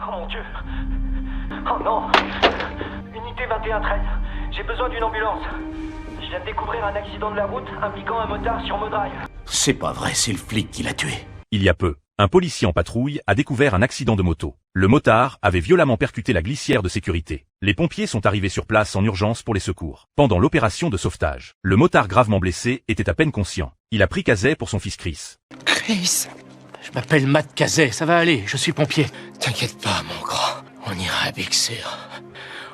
Oh mon Dieu. Oh non. Unité 2113. J'ai besoin d'une ambulance. Je viens de découvrir un accident de la route impliquant un motard sur Modrive. C'est pas vrai, c'est le flic qui l'a tué. Il y a peu, un policier en patrouille a découvert un accident de moto. Le motard avait violemment percuté la glissière de sécurité. Les pompiers sont arrivés sur place en urgence pour les secours. Pendant l'opération de sauvetage, le motard gravement blessé était à peine conscient. Il a pris Kazay pour son fils Chris. Chris, je m'appelle Matt Kazay, ça va aller, je suis pompier. T'inquiète pas, mon grand. On ira à Big Sur.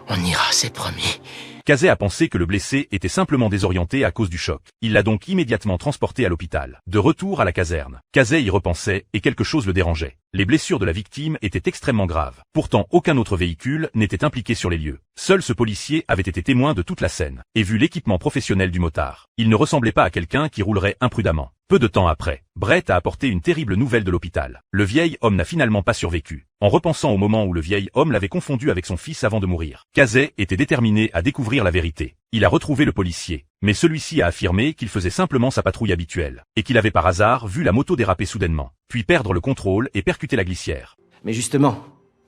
On ira, c'est promis. Kazay a pensé que le blessé était simplement désorienté à cause du choc. Il l'a donc immédiatement transporté à l'hôpital. De retour à la caserne, Kazay y repensait et quelque chose le dérangeait. Les blessures de la victime étaient extrêmement graves. Pourtant, aucun autre véhicule n'était impliqué sur les lieux. Seul ce policier avait été témoin de toute la scène et vu l'équipement professionnel du motard. Il ne ressemblait pas à quelqu'un qui roulerait imprudemment. Peu de temps après, Brett a apporté une terrible nouvelle de l'hôpital. Le vieil homme n'a finalement pas survécu. En repensant au moment où le vieil homme l'avait confondu avec son fils avant de mourir, Kazay était déterminé à découvrir la vérité. Il a retrouvé le policier, mais celui-ci a affirmé qu'il faisait simplement sa patrouille habituelle, et qu'il avait par hasard vu la moto déraper soudainement, puis perdre le contrôle et percuter la glissière. Mais justement,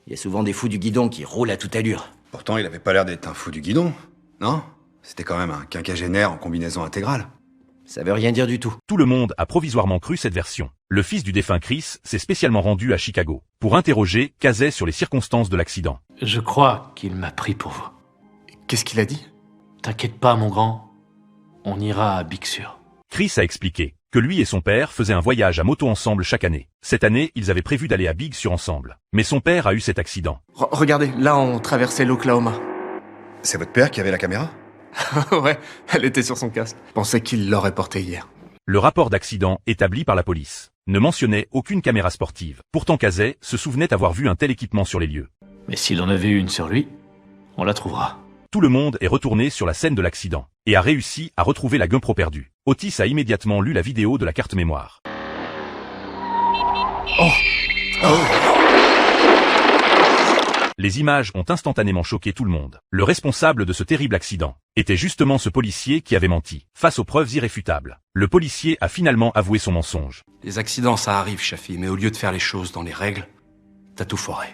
il y a souvent des fous du guidon qui roulent à toute allure. Pourtant, il avait pas l'air d'être un fou du guidon, non? C'était quand même un quinquagénaire en combinaison intégrale. Ça veut rien dire du tout. Tout le monde a provisoirement cru cette version. Le fils du défunt Chris s'est spécialement rendu à Chicago pour interroger Kazay sur les circonstances de l'accident. Je crois qu'il m'a pris pour vous. Qu'est-ce qu'il a dit? T'inquiète pas, mon grand. On ira à Big Sur. Chris a expliqué que lui et son père faisaient un voyage à moto ensemble chaque année. Cette année, ils avaient prévu d'aller à Big Sur ensemble. Mais son père a eu cet accident. Regardez, là on traversait l'Oklahoma. C'est votre père qui avait la caméra? Ouais, elle était sur son casque. Je pensais qu'il l'aurait portée hier. Le rapport d'accident établi par la police ne mentionnait aucune caméra sportive. Pourtant Kazay se souvenait avoir vu un tel équipement sur les lieux. Mais s'il en avait une sur lui, on la trouvera. Tout le monde est retourné sur la scène de l'accident et a réussi à retrouver la GoPro perdue. Otis a immédiatement lu la vidéo de la carte mémoire. Les images ont instantanément choqué tout le monde. Le responsable de ce terrible accident était justement ce policier qui avait menti. Face aux preuves irréfutables, le policier a finalement avoué son mensonge. Les accidents, ça arrive, Shafi, mais au lieu de faire les choses dans les règles, t'as tout foiré.